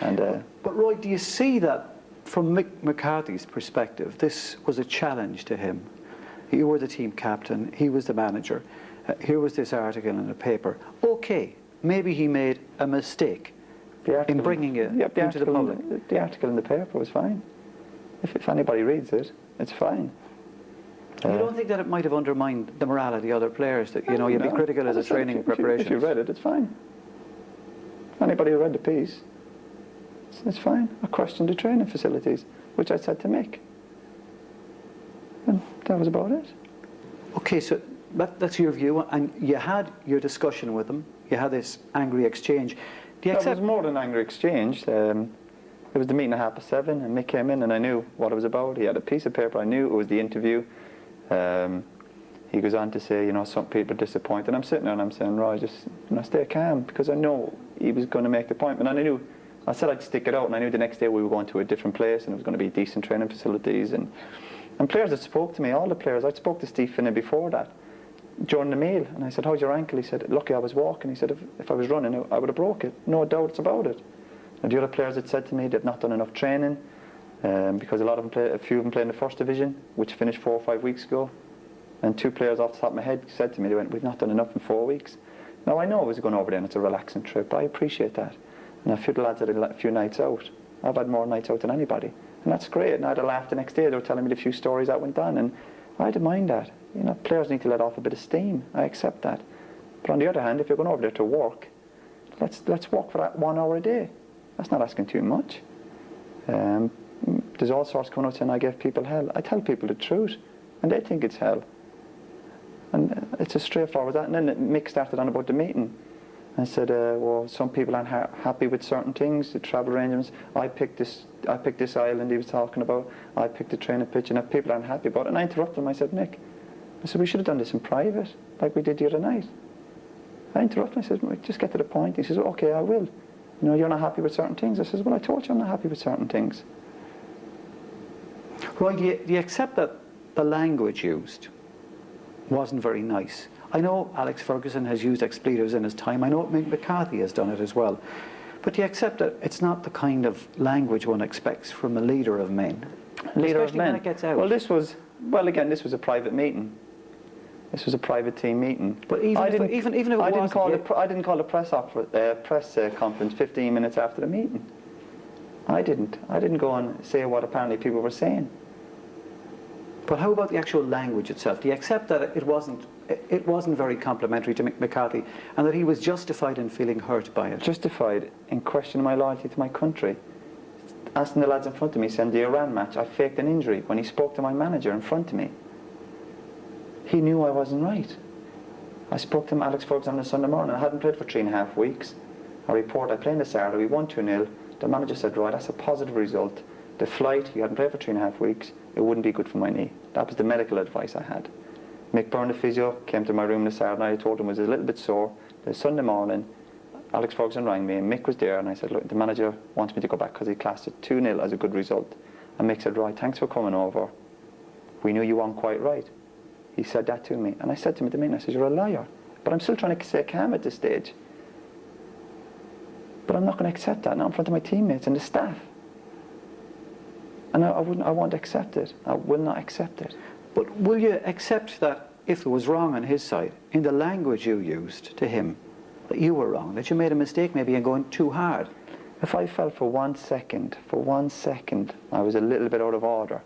And but Roy, do you see that from Mick McCarthy's perspective, this was a challenge to him? You were the team captain, he was the manager. Here was this article in the paper. Okay, maybe he made a mistake in bringing it into the public. The article in the paper was fine. If anybody reads it, it's fine. You don't think that it might have undermined the morale of the other players? That you'd be critical as a training preparation. If you read it, it's fine. Anybody who read the piece, it's fine. I questioned the training facilities, which I said to Mick, and that was about it. Okay, so that's your view, and you had your discussion with them. You had this angry exchange. Do you accept? It was more than an angry exchange. It was the meeting at 7:30, and Mick came in, and I knew what it was about. He had a piece of paper. I knew it was the interview. He goes on to say, some people are disappointed. I'm sitting there and I'm saying, right, just stay calm, because I know he was going to make the point. And I said I'd stick it out, and I knew the next day we were going to a different place, and it was going to be decent training facilities. And players that spoke to me, all the players, I spoke to Steve Finney before that, during the meal, and I said, how's your ankle? He said, lucky I was walking. He said, if I was running, I would have broke it. No doubts about it. And the other players had said to me they've not done enough training, because a few of them play in the first division, which finished 4 or 5 weeks ago. And 2 players off the top of my head said to me, we've not done enough in 4 weeks. Now I know I was going over there and it's a relaxing trip, but I appreciate that. And a few lads had a few nights out. I've had more nights out than anybody. And that's great. And I had a laugh the next day. They were telling me the few stories that went on, and I didn't mind that. Players need to let off a bit of steam. I accept that. But on the other hand, if you're going over there to work, let's work for that 1 hour a day. That's not asking too much. There's all sorts coming out saying I give people hell. I tell people the truth, and they think it's hell. And it's as straightforward as that. And then Mick started on about the meeting and said, well, some people aren't happy with certain things, the travel arrangements. I picked this island he was talking about. I picked the training pitch, and if people aren't happy about it. And I interrupted him. I said, Mick, we should have done this in private, like we did the other night. I interrupted him. I said, Mick, just get to the point. He says, okay, I will. You're not happy with certain things. I says, well, I told you I'm not happy with certain things. Roy, do you accept that the language used wasn't very nice? I know Alex Ferguson has used expletives in his time. I know Mick McCarthy has done it as well. But do you accept that it's not the kind of language one expects from a leader of men? Leader of men. When it gets out. Well, again, this was a private meeting. This was a private team meeting. But even if it was, I didn't call a press conference 15 minutes after the meeting. I didn't go and say what apparently people were saying. But how about the actual language itself? Do you accept that it wasn't very complimentary to Mick McCarthy, and that he was justified in feeling hurt by it? Justified in questioning my loyalty to my country. Asking the lads in front of me, saying the Iran match, I faked an injury, when he spoke to my manager in front of me. He knew I wasn't right. I spoke to him, Alex Ferguson, on a Sunday morning. I hadn't played for 3.5 weeks. I played on the Saturday, we won 2-0. The manager said, right, that's a positive result. The flight, you hadn't played for 3.5 weeks, it wouldn't be good for my knee. That was the medical advice I had. Mick Byrne, the physio, came to my room the Saturday night. I told him it was a little bit sore. The Sunday morning, Alex Ferguson rang me, and Mick was there, and I said, look, the manager wants me to go back because he classed it 2-0 as a good result. And Mick said, right, thanks for coming over. We knew you weren't quite right. He said that to me, and I said to him at the meeting, I said, you're a liar. But I'm still trying to stay calm at this stage. But I'm not going to accept that, not in front of my teammates and the staff. And I won't accept it. I will not accept it. But will you accept that if it was wrong on his side, in the language you used to him, that you were wrong, that you made a mistake maybe in going too hard? If I felt for one second, I was a little bit out of order,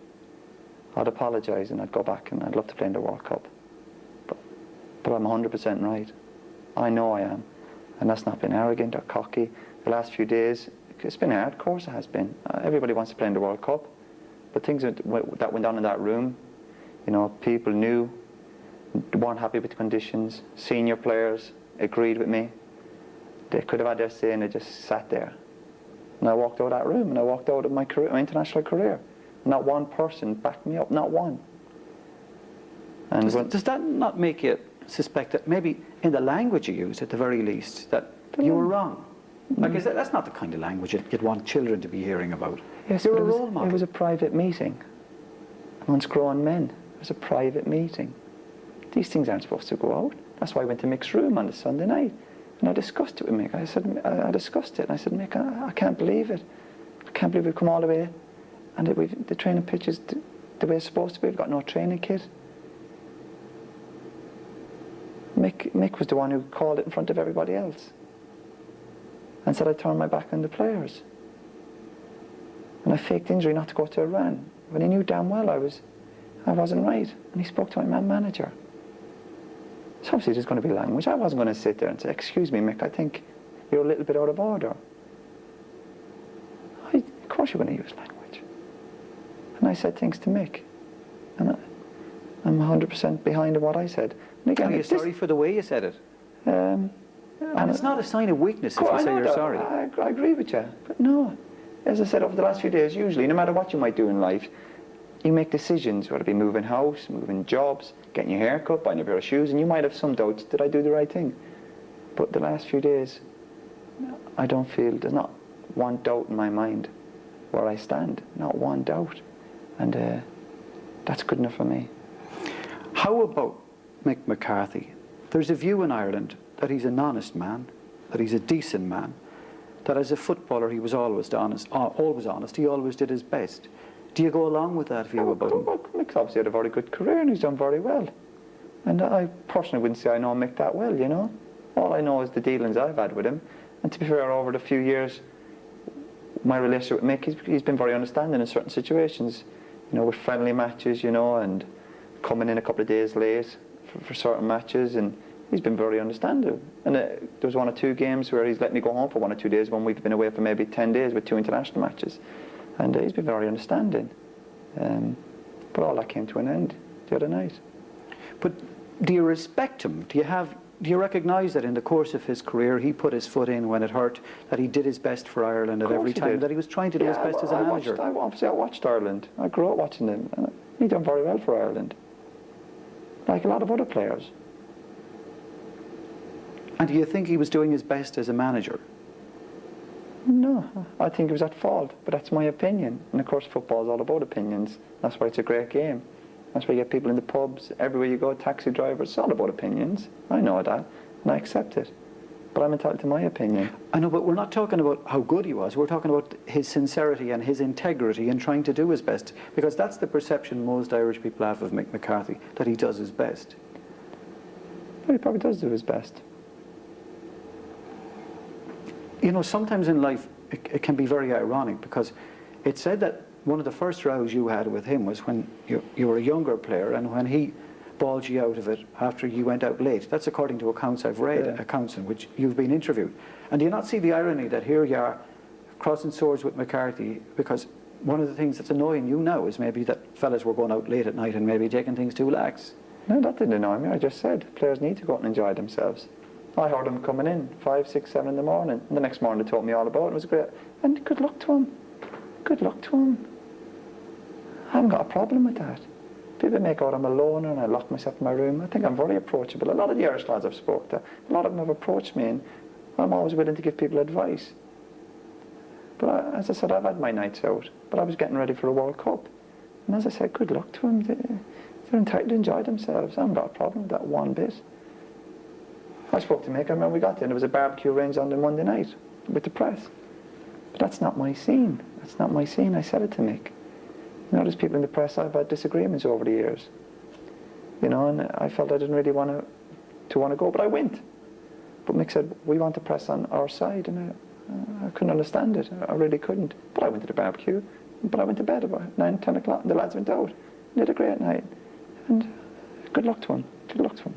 I'd apologise and I'd go back and I'd love to play in the World Cup. But I'm 100% right. I know I am. And that's not been arrogant or cocky. The last few days, it's been hard, of course it has been. Everybody wants to play in the World Cup. But things that went on in that room, people knew, weren't happy with the conditions. Senior players agreed with me. They could have had their say and they just sat there. And I walked out of that room and I walked out of my career, my international career. Not one person backed me up, not one. And does that not make you suspect that maybe in the language you used, at the very least, that you were wrong? Like, that's not the kind of language you'd want children to be hearing about. Yes, you're a role model. It was a private meeting amongst grown men. It was a private meeting. These things aren't supposed to go out. That's why I went to Mick's room on the Sunday night. And I discussed it with Mick. I discussed it, and I said, Mick, I can't believe it. I can't believe we've come all the way, and that the training pitch is the way it's supposed to be. We've got no training kit. Mick was the one who called it in front of everybody else and said I turned my back on the players. And I faked injury not to go to Iran, when he knew damn well I wasn't right. And he spoke to my manager. So obviously there's going to be language. I wasn't going to sit there and say, excuse me, Mick, I think you're a little bit out of order. Of course you're going to use language. And I said things to Mick. And I'm 100% behind what I said. And again, Are you sorry for the way you said it? And it's not a sign of weakness if you say you're sorry. I agree with you. But no, as I said, over the last few days, usually, no matter what you might do in life, you make decisions, whether it be moving house, moving jobs, getting your hair cut, buying a pair of shoes, and you might have some doubts, did I do the right thing? But the last few days, I don't feel, there's not one doubt in my mind where I stand, not one doubt. And that's good enough for me. How about Mick McCarthy? There's a view in Ireland that he's an honest man, that he's a decent man, that as a footballer he was always honest, he always did his best. Do you go along with that view about him? Well, Mick's obviously had a very good career and he's done very well. And I personally wouldn't say I know Mick that well, you know. All I know is the dealings I've had with him. And to be fair, over the few years, my relationship with Mick, he's been very understanding in certain situations. You know, with friendly matches, you know, and coming in a couple of days late for certain matches, and he's been very understanding. And there was 1 or 2 games where he's let me go home for 1 or 2 days when we've been away for maybe 10 days with 2 international matches. And he's been very understanding. But all that came to an end the other night. But do you respect him? Do you recognise that in the course of his career he put his foot in when it hurt, that he did his best for Ireland at every time, that he was trying to do his best as a manager? Obviously I watched Ireland. I grew up watching him. And he done very well for Ireland, like a lot of other players. And do you think he was doing his best as a manager? No, I think he was at fault, but that's my opinion. And of course football is all about opinions. That's why it's a great game. That's why you get people in the pubs, everywhere you go, taxi drivers, it's all about opinions. I know that, and I accept it. But I'm entitled to my opinion. I know, but we're not talking about how good he was. We're talking about his sincerity and his integrity in trying to do his best. Because that's the perception most Irish people have of Mick McCarthy, that he does his best. Well, he probably does do his best. You know, sometimes in life it can be very ironic, because it's said that one of the first rows you had with him was when you were a younger player, and when he bawled you out of it after you went out late. That's according to accounts I've read, accounts in which you've been interviewed. And do you not see the irony that here you are crossing swords with McCarthy, because one of the things that's annoying you now is maybe that fellas were going out late at night and maybe taking things too lax? No, that didn't annoy me. I just said players need to go out and enjoy themselves. I heard them coming in 5, 6, 7 in the morning, and the next morning they told me all about it. It was great. And good luck to him. Good luck to him. I haven't got a problem with that. People make out I'm a loner and I lock myself in my room. I think I'm very approachable. A lot of the Irish lads I've spoken to, a lot of them have approached me, and I'm always willing to give people advice. But as I said, I've had my nights out, but I was getting ready for a World Cup. And as I said, good luck to them. They're entitled to enjoy themselves. I haven't got a problem with that one bit. I spoke to Mick, I remember we got there and there was a barbecue arranged on the Monday night with the press. But that's not my scene. That's not my scene. I said it to Mick. You know, there's people in the press I've had disagreements over the years. You know, and I felt I didn't really want to go, but I went. But Mick said, we want the press on our side, and I couldn't understand it. I really couldn't. But I went to the barbecue, but I went to bed about 9, 10 o'clock, and the lads went out. They had a great night. And good luck to him. Good luck to him.